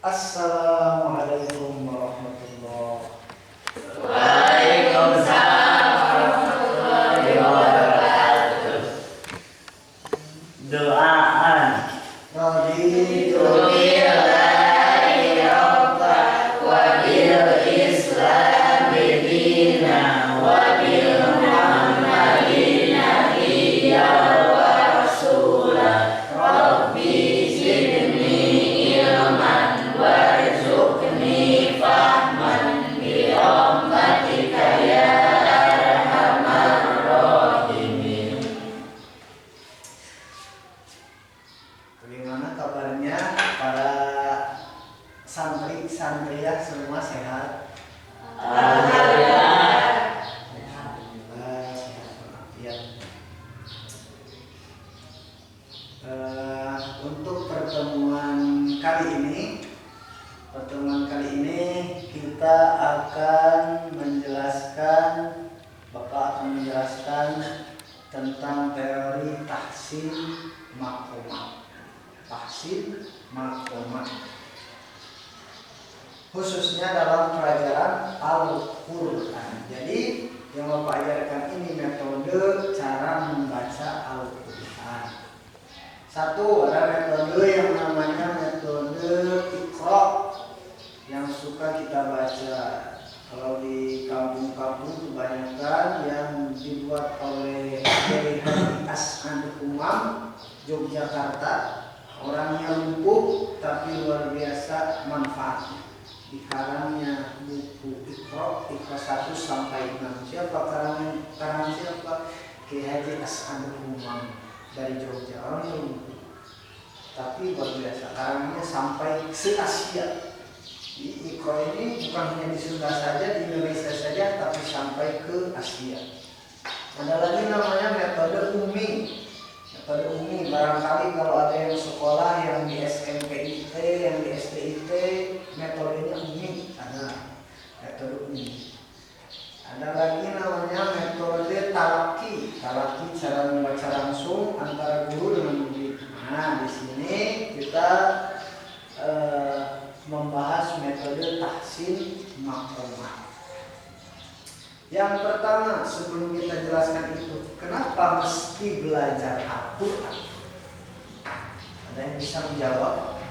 Assalamualaikum warahmatullahi wabarakatuh. Waalaikumsalam warahmatullahi wabarakatuh. Doaan. Raditu billahi rabban wa bil islami dinan wa bil muhammadin nabiyyan wa rasulan. Rabbi zidni ilman warzuqni fahman bi rahmatika ya arhamar rahimin. Bagaimana kabarnya para santri-santriah semua sehat? Alhamdulillah. Alhamdulillah sehat walafiat. Untuk pertemuan kali ini kita akan menjelaskan, Bapak akan menjelaskan tentang teori tahsin maqamat. Tahsin maqamat khususnya dalam pelajaran Al-Quran. Jadi yang Bapak ajarkan ini metode cara membaca Al-Quran. Satu, ada metode yang namanya metode Iqra yang suka kita baca. Kalau di kampung-kampung kebanyakan yang dibuat oleh Kiai Haji As'ad Umam Yogyakarta, orangnya lumpuh tapi luar biasa manfaatnya. Di karangnya buku Iqra 1 sampai 6. Siapa karang siapa? Kiai Haji As'ad Umam dari Jogja, orangnya lumpuh tapi luar biasa, karangnya sampai se-Asia. Iqra ini bukan hanya di Sunda saja, di Indonesia saja, tapi sampai ke Asia. Ada lagi namanya metode Umi. Metode Umi, barangkali kalau ada yang sekolah yang di SMPIT, yang di SDIT, metodenya Umi, ada metode Umi. Ada lagi namanya metode Talaki. Talaki cara membaca langsung antara guru dengan murid. Nah, di sini kita membahas metode tahsin maqamat. Yang pertama, sebelum kita jelaskan itu, kenapa mesti belajar Al-Quran? Ada yang bisa menjawab?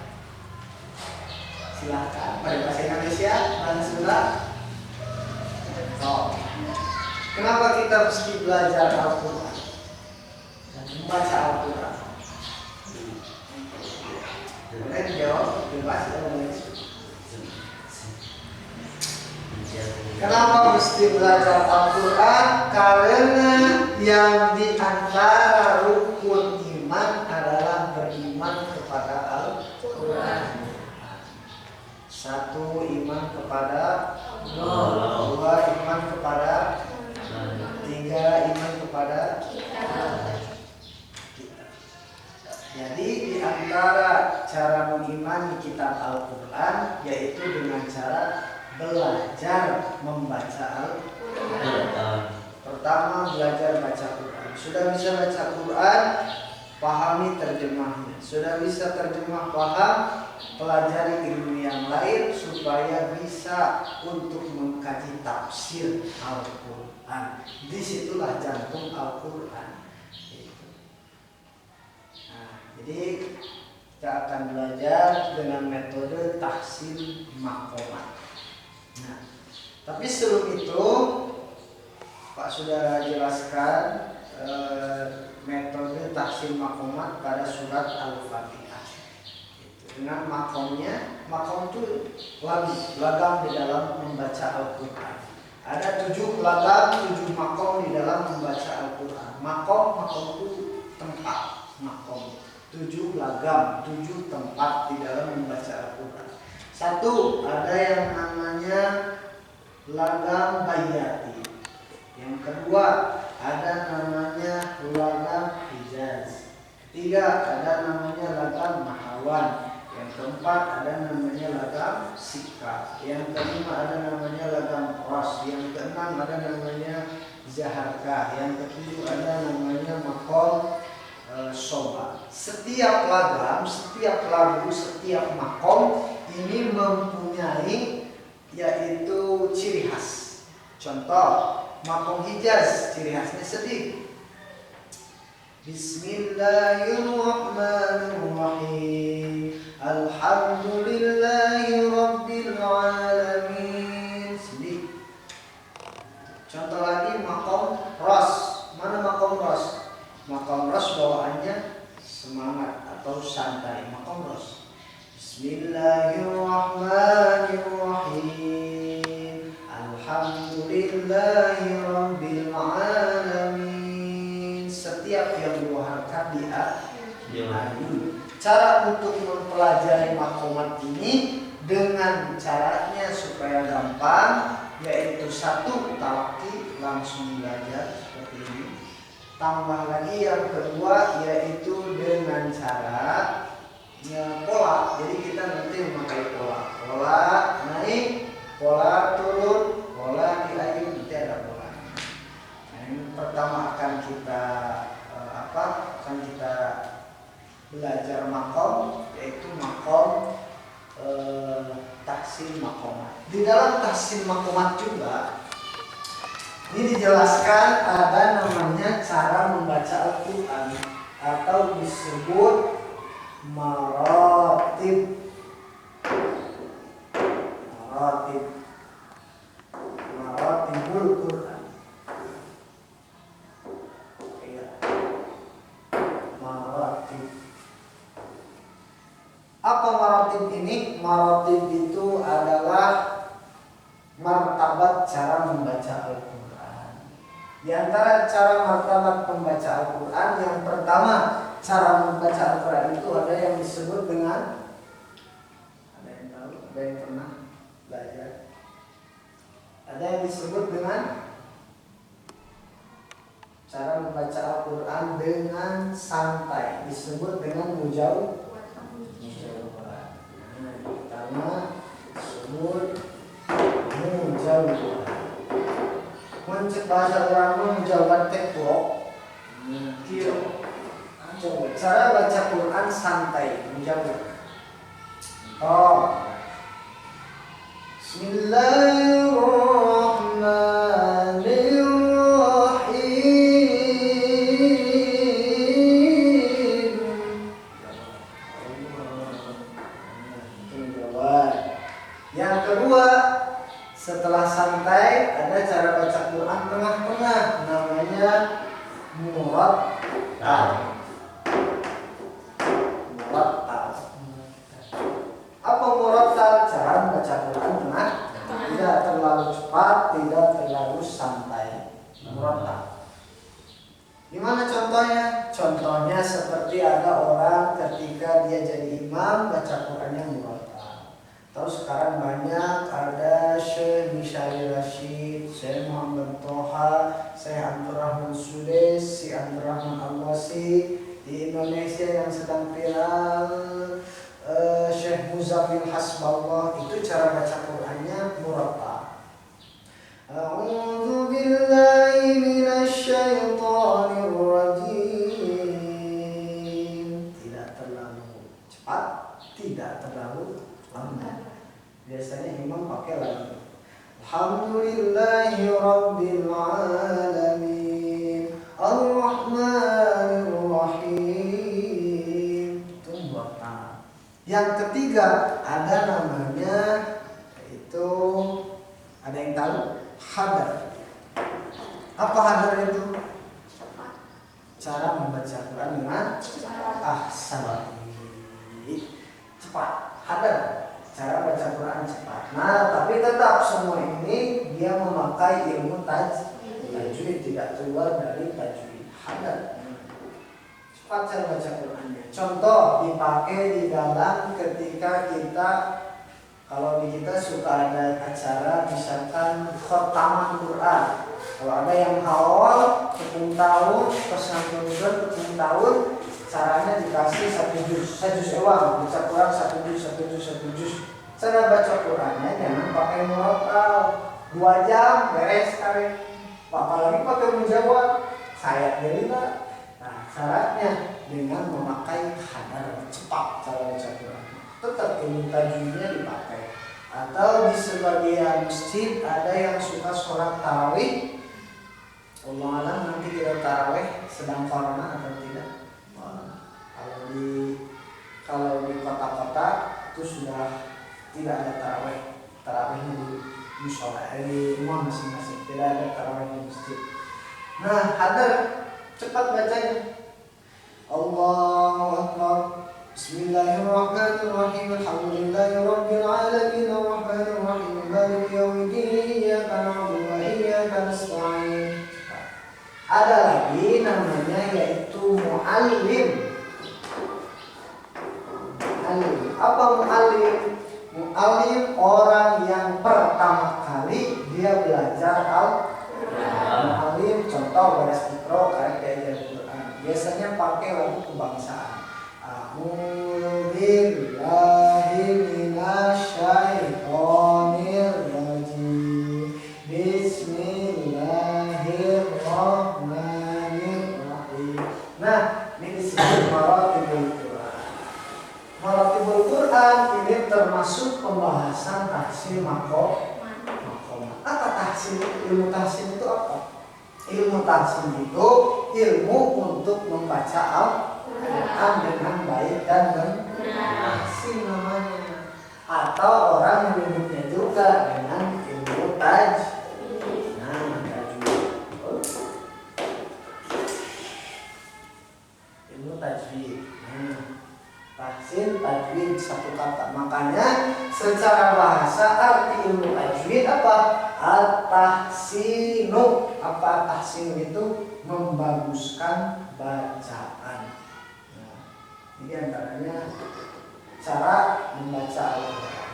Silakan. Pada bahasa Indonesia, bahasa Sunda. Oh. Kenapa kita mesti belajar Al-Quran dan membaca Al-Quran? Boleh dijawab? Bebas ya, boleh. Kenapa mesti belajar Al-Quran? Karena yang diantara rukun iman adalah beriman kepada Al-Quran. 1, iman kepada Allah. 2, iman kepada 3, iman kepada kita. Jadi di antara cara mengimani kitab Al-Quran yaitu dengan cara belajar membaca Al-Quran. Pertama, belajar baca Quran. Sudah bisa baca Quran, pahami terjemahnya. Sudah bisa terjemah, paham, pelajari ilmu yang lain supaya bisa untuk mengkaji tafsir Al-Quran. Disitulah jantung Al-Quran. Nah, jadi kita akan belajar dengan metode tahsin maqamat. Nah, tapi sebelum itu Pak sudah jelaskan metode tahsin maqamat pada surat Al-Fatihah. Dengan makomnya, makom itu lagam di dalam membaca Al-Quran. Ada 7 lagam, 7 makom di dalam membaca Al-Quran. Makom itu tempat, makom. 7 lagam, 7 tempat di dalam membaca Al-Quran. 1, ada yang namanya lagam bayati. Yang kedua, ada namanya lagam hijaz. 3, ada namanya lagam mahawan. Yang keempat, ada namanya lagam sikap. Yang kelima, ada namanya lagam ros. Yang keenam, ada namanya zaharka. Yang ketujuh, ada namanya makom soba. Setiap lagam, setiap lagu, setiap makom ini mempunyai yaitu ciri khas. Contoh, makom Hijaz ciri khasnya sedih. Bismillahirrahmanirrahim. Alhamdulillahi rabbil alamin. Sedih. Contoh lagi makom ros. Mana makom ros? Makom ros bawaannya semangat atau santai. Makom ros. Bismillahirrahmanirrahim. Alhamdulillahi rabbil alamin. Setiap yang dua harakat diayu. Cara untuk mempelajari makomat ini dengan caranya supaya gampang, yaitu satu, talaki, langsung belajar seperti ini. Tambah lagi yang kedua yaitu dengan cara pola. Jadi kita nanti memakai pola. Pola naik, pola turun, pola diayu, nanti ada pola. Nah, ini pertama akan kita akan kita belajar makom, yaitu makom tahsin makomat. Di dalam tahsin makomat juga ini dijelaskan ada namanya cara membaca Al-Quran atau disebut maratib. Maratibul Quran. Maratib. Apa maratib ini? Maratib itu adalah martabat cara membaca Al-Quran. Di antara cara martabat membaca Al-Quran, yang pertama cara membaca Al-Quran itu ada yang disebut dengan, ada yang tahu, ada yang pernah belajar, ada yang disebut dengan cara membaca Al-Quran dengan santai, disebut dengan mujawwad. Pertama disebut mujawwad. Mencek bahasa orang mujawwad teklok. Cara baca Quran santai, mujawwad. Bismillahirrahmanirrahim. Yang kedua, setelah santai ada cara baca Quran tengah-tengah, namanya murattal. Apa murattal? Cara membaca Quran tengah, tidak terlalu cepat, tidak terlalu santai. Murattal. Gimana contohnya? Contohnya seperti ada orang ketika dia jadi imam baca Qurannya murattal. Tahu sekarang banyak ada Syekh Misyari Rashid, Syekh Muhammad Toha, Syekh Abdurrahman Sudes, Syekh Abdurrahman Al-Wasi. Di Indonesia yang sedang viral Syekh Muzammil Hasballah, itu cara baca Qurannya murattal. A'udzu billahi minasy syaithanir rajim. Tidak terlalu cepat, tidak terlalu lambat. Biasanya imam pakai lagu Alhamdulillahi rabbil alamin Ar-Rahmanir Rahim. Itu murattal. Yang ketiga ada namanya, yaitu ada yang tahu? Hadar. Apa hadar itu? Cara membaca Quran dengan cepat. Hadar, cara baca Quran cepat. Nah, tapi tetap semua ini dia memakai ilmu tajwid, tidak keluar dari tajwid. Hadar. Cepat cara baca Qurannya. Contoh dipakai di dalam ketika kita, kalau di kita suka ada acara misalkan khotamah Quran. Kalau ada yang haul 10 tahun, pesantren 10 tahun, caranya dikasih satu juz ewang, baca Quran satu juz. Cara baca Qurannya jangan pakai murattal. 2 jam beres kali. Apalagi pakai mujawwad, saya jadi lah. Nah, syaratnya dengan memakai hadar, cepat cara baca Quran. Tetap ilmu tajwidnya dipakai. Atau di sebagian masjid ada yang suka sholat tarawih. Allah alam nanti kita tarawih sedang corona atau tidak. Kalau di kota-kota itu sudah tidak ada tarawih. Tarawihnya di musola, di rumah masing-masing. Tidak ada tarawih di masjid. Nah, hadar cepat bacanya. Allahu Akbar. Bismillahirrahmanirrahim. Alhamdulillahirabbil alamin arrahmanir rahim maliki yaumiddin iyyaka na'budu wa iyyaka nasta'in. Ada lagi namanya yaitu muallim. Apa muallim? Muallim orang yang pertama kali dia belajar Al-Quran. Muallim contoh beres Iqra kayak diajar Quran. Biasanya pakai lagu kebangsaan. A'udzu billahi minasyaitonir rajim. Bismillahirrahmanirrahim. Nah, ini disebut maratibul Quran. Maratibul Quran ini termasuk pembahasan tahsin makom. Apa tahsin? Ilmu tahsin itu apa? Ilmu tahsin itu ilmu untuk membaca Al-Quran dengan baik dan benar. Tahsin namanya. Atau orang menyebutnya juga dengan ilmu tajwid. Nah, tajwid. Ilmu tajwid. Tahsin, tajwid satu kata. Makanya secara bahasa arti ilmu tajwid apa? At-tahsinu. Apa tahsin itu? Membaguskan bacaan. Nah, ini antaranya cara membaca Al-Quran.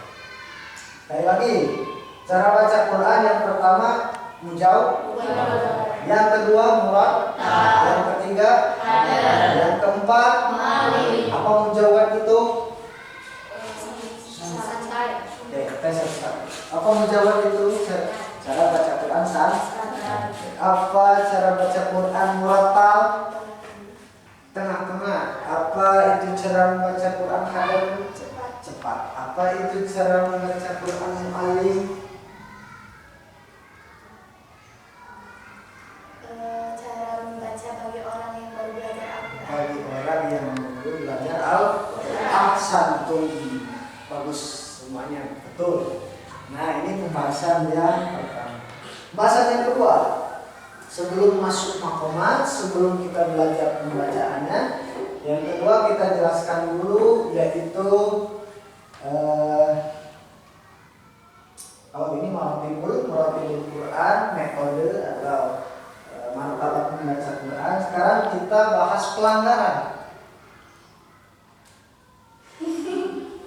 Sekali lagi, cara baca Quran yang pertama mujawab, yang kedua murad, yang ketiga, yang keempat, apa mujawab itu? Apa mujawab itu? Cara baca Quran sah. Apa cara baca Quran murattal? Tengah-tengah. Apa itu cara membaca Quran hadar? Cepat. Apa itu cara membaca Quran muallim? Cara membaca bagi orang yang baru belajar Al-Quran. Bagi orang yang baru belajar Al-Ahsantum. Bagus semuanya betul. Nah, ini pembahasan yang pertama. Pembahasan yang kedua, sebelum masuk makomat, sebelum kita belajar pembacaannya, yang kedua kita jelaskan dulu yaitu kalau ini maratibul Quran, metode atau martabat membaca Quran. Sekarang kita bahas pelanggaran.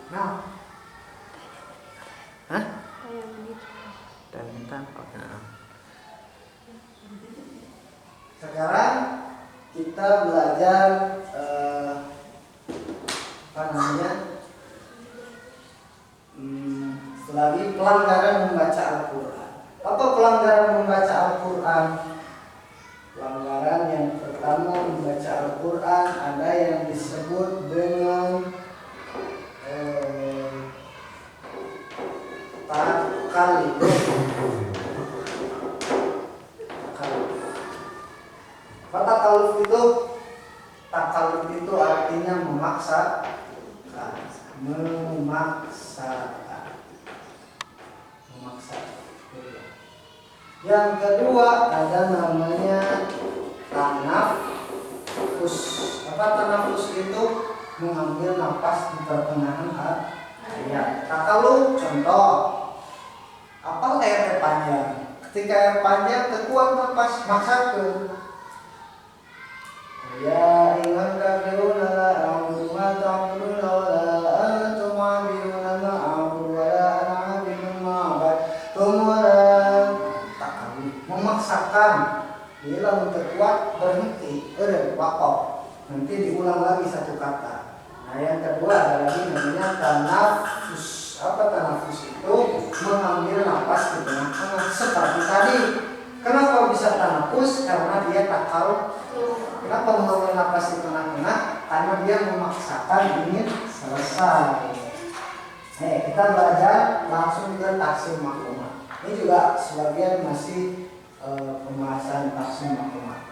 Nah, sekarang kita belajar apa namanya? Lagi pelanggaran membaca Al-Quran. Apa pelanggaran membaca Al-Quran? Pelanggaran yang pertama membaca Al-Quran ada yang disebut dengan takaluf. Takaluf itu artinya memaksakan. Yang kedua ada namanya tanafus. Apa tanafus itu? Mengambil nafas di pertengahan ayat. Takaluf contoh. Apa ayat panjang? Ketika ayat panjang kekuat nafas maksakeun. Ya ayyuhal kafirun la a'budu ma ta'budun wa la antum 'abidun ma a'budu wa la ana 'abidun ma 'abadtum wa la memaksakan. Bila terkuat berhenti, wakaf. Nanti diulang lagi satu kata. Nah, yang kedua ada lagi namanya tanafus. Apa tanafus itu? Mengambil nafas di tengah-tengah seperti tadi. Kenapa bisa tanafus? Karena dia takal. Kenapa mengambil nafas di tengah-tengah? karena dia memaksakan ingin selesai. Kita belajar langsung ke taksim maklumat. Ini juga sebagian masih pembahasan taksim maklumat.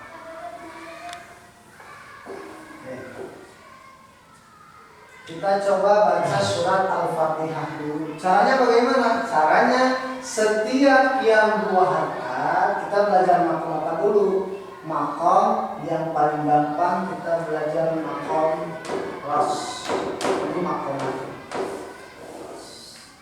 Kita coba baca surat Al-Fatihah dulu. Caranya bagaimana? Caranya setiap yang 2 harakat kita belajar makom apa dulu? Makom yang paling gampang kita belajar makom ros. Ini makom.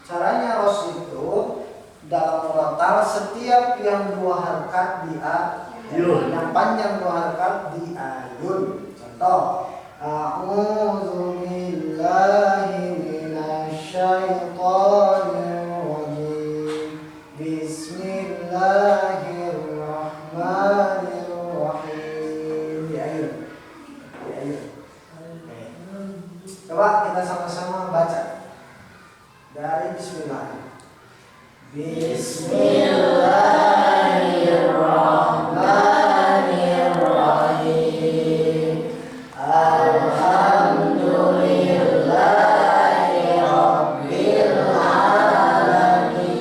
Caranya ros itu dalam murotal setiap yang 2 harakat di ayun, yang panjang 2 harakat di ayun. Contoh, a'udzu billahi minasyaitonir rajim. Bismillahirrahmanirrahim. Di ayun. Coba kita sama-sama baca dari bismillah. Bismillahirrahmanirrahim. Alhamdulillahi rabbil alamin.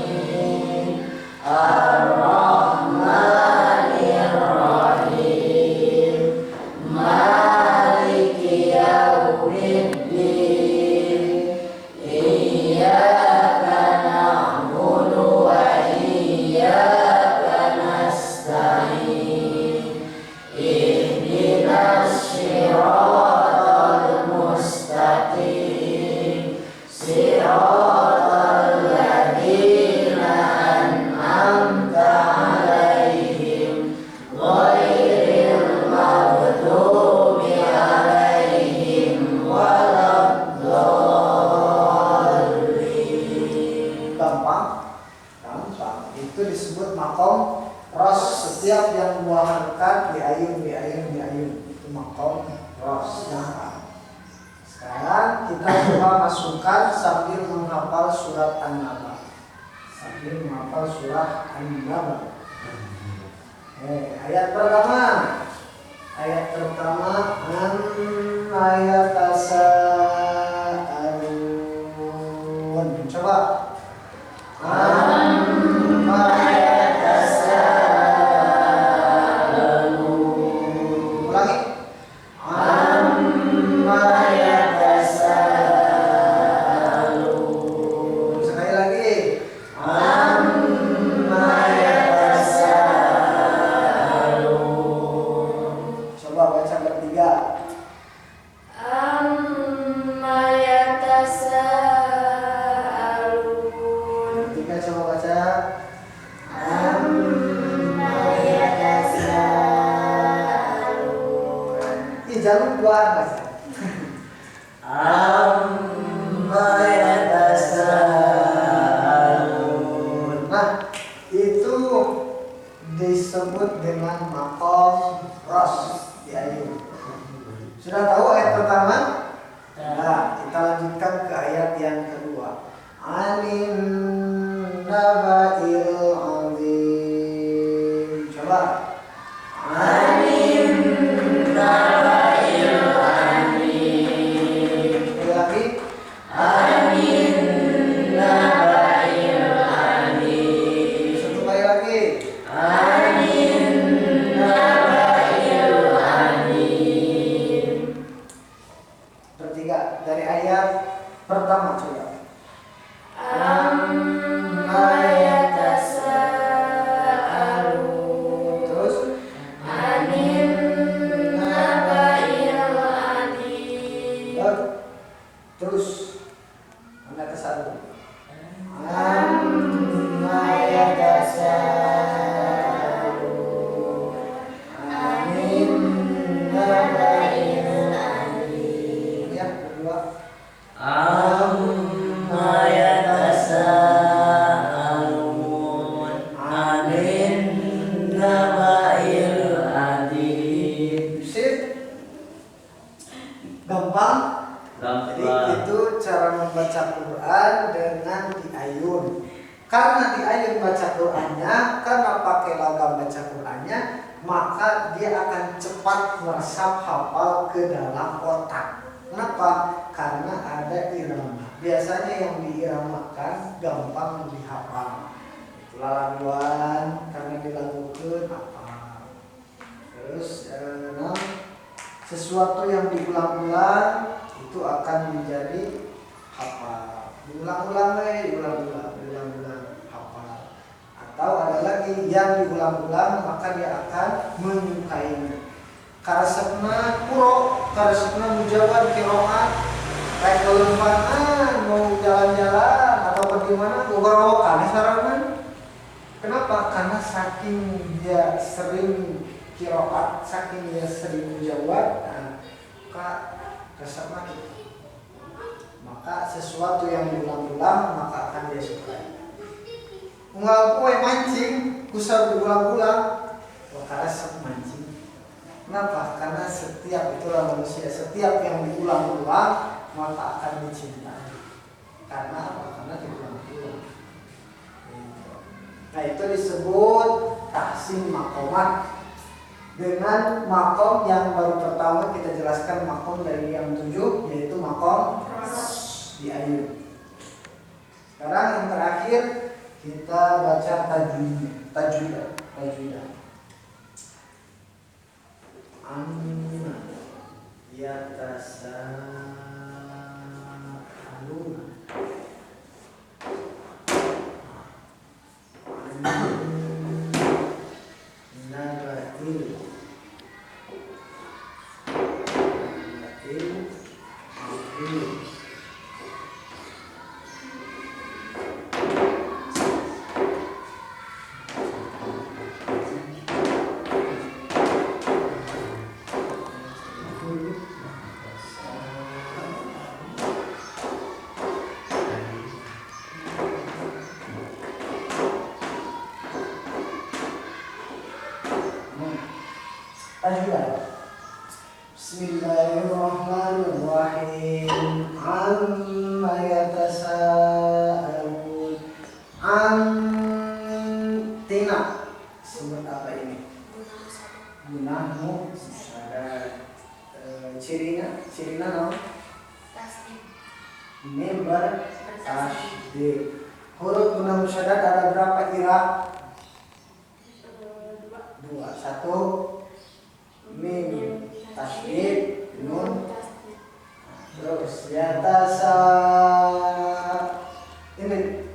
Ar-Rahmanir Rahim. Maliki yaumiddin. Iyyaka na'budu wa iyyaka nasta'in. Ihdinas siratal mustaqim. Siratal ladzina an'amta 'alaihim ghairil maghdubi 'alaihim waladdallin. Gampang. Itu disebut makom ros. Setiap yang 2 harakat di ayun. Itu makom ros. Gampang. Sekarang kita coba masukkan sambil menghafal surat An-Naba. Ayat pertama ayat tasa'alun. Coba ulangi. Sekali lagi. Coba baca bertiga. Bertiga coba baca. Jangan keluar baca. Nah, itu disebut dengan makom ros di ayat. Sudah tahu ayat pertama? Nah, kita lanjutkan ke ayat yang kedua. Anin naba'il azim. Coba. Anin naba'il azim. Lagi. Anin naba'il azim. Satu kali lagi. Anin naba'il azim. Bertiga dari ayat pertama coba. Terus terus anda kesal. Ya, kedua. Sip. Gampang. Jadi itu cara membaca Quran dengan diayun. Karena diayun baca Qurannya, karena pakai logam baca Qurannya, maka dia akan cepat meresap hafal ke dalam otak. Kenapa? Karena ada irama. Biasanya yang diiramakan gampang dihafal. Itulah laguan karena dilakukan apa. Terus sesuatu yang diulang-ulang itu akan menjadi hafal. Diulang-ulang hafal. Atau ada lagi yang diulang-ulang maka dia akan menyukainya. Karesepna puro, karesepna mujawab kiroat, kayak kelempaan mau jalan-jalan atau bagaimana, gogorokan sarangan. Kenapa? Karena saking dia sering kiroat, saking dia sering mujawab, maka karesepna itu. Maka sesuatu yang diulang-ulang maka akan dia sukai. Unggal kue mancing, kusar diulang-ulang, maka resep mancing. Kenapa? Karena setiap itulah manusia, setiap yang diulang-ulang maka akan dicintai. Karena apa? Karena diulang-ulang. Nah itu disebut tahsin makomat. Dengan makom yang baru pertama kita jelaskan makom dari yang 7, yaitu makom di ayat. Sekarang yang terakhir kita baca tajwid. Amma yatasaaluna nabatil Bismillahirrahmanirrahim. Amma yatasaalun. Antina. Sebut apa ini? Gunah musyadat. Cirinya apa? Tasdid. Mim bertasydid. Huruf gunah musyadat ada berapa kira? 2. 1 mim tasydid, nun. Terus yatasa ini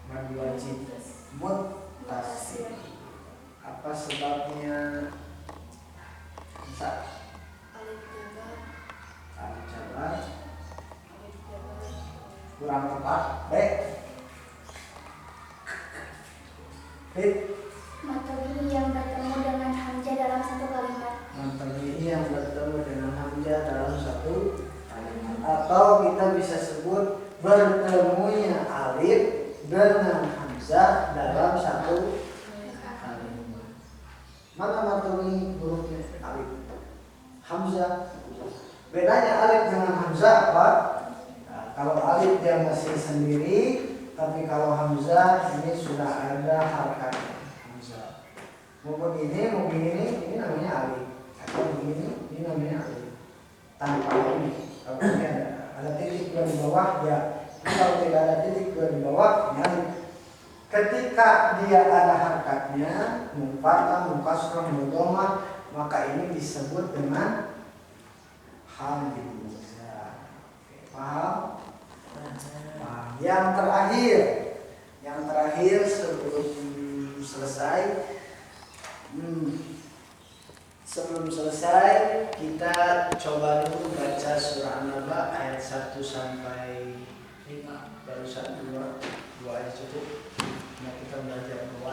mad wajib muttasil. Apa sebabnya? Alif jabar kurang tepat. Materi yang bertemu dengan hamzah dalam satu kalimat. Materi yang bertemu dengan hamzah dalam satu kalimat. Atau kita bisa sebut bertemunya alif dengan hamzah dalam satu kalimat. Mana materi hurufnya alif? Hamzah. Bedanya alif dengan hamzah apa? Nah, kalau alif dia masih sendiri, tapi kalau hamzah ini sudah ada harakatnya. Mau begini, ini namanya alif. Atau begini, ini namanya alif. Tanpa ini, kalau ini ada titik dua di bawah, ya. Kalau tidak ada titik dua di bawah, ya alif. Ketika dia ada harakatnya, mufathah, mukasrah, mudhammah, maka ini disebut dengan hamzah. Paham? Yang terakhir sebelum selesai. Sebelum selesai kita coba dulu baca surah An-Naba ayat 1 sampai 5. Baru 1, 2 aja cukup. Nah kita belajar 2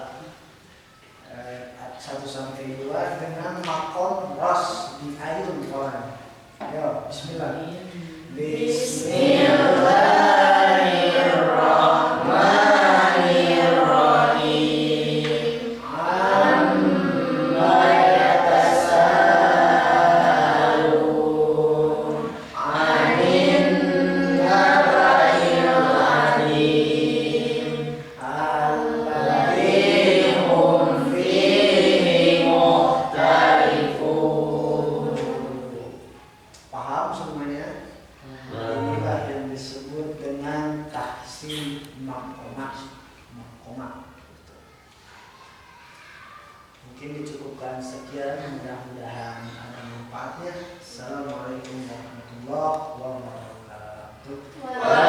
ayat 1 sampai 2 dengan makom ros di ayun Quran. Ayo bismillah. Bismillahirrahmanirrahim. sin makoma. Mungkin dicukupkan sekian, mudah-mudahan ada manfaatnya. Assalamualaikum warahmatullahi wabarakatuh.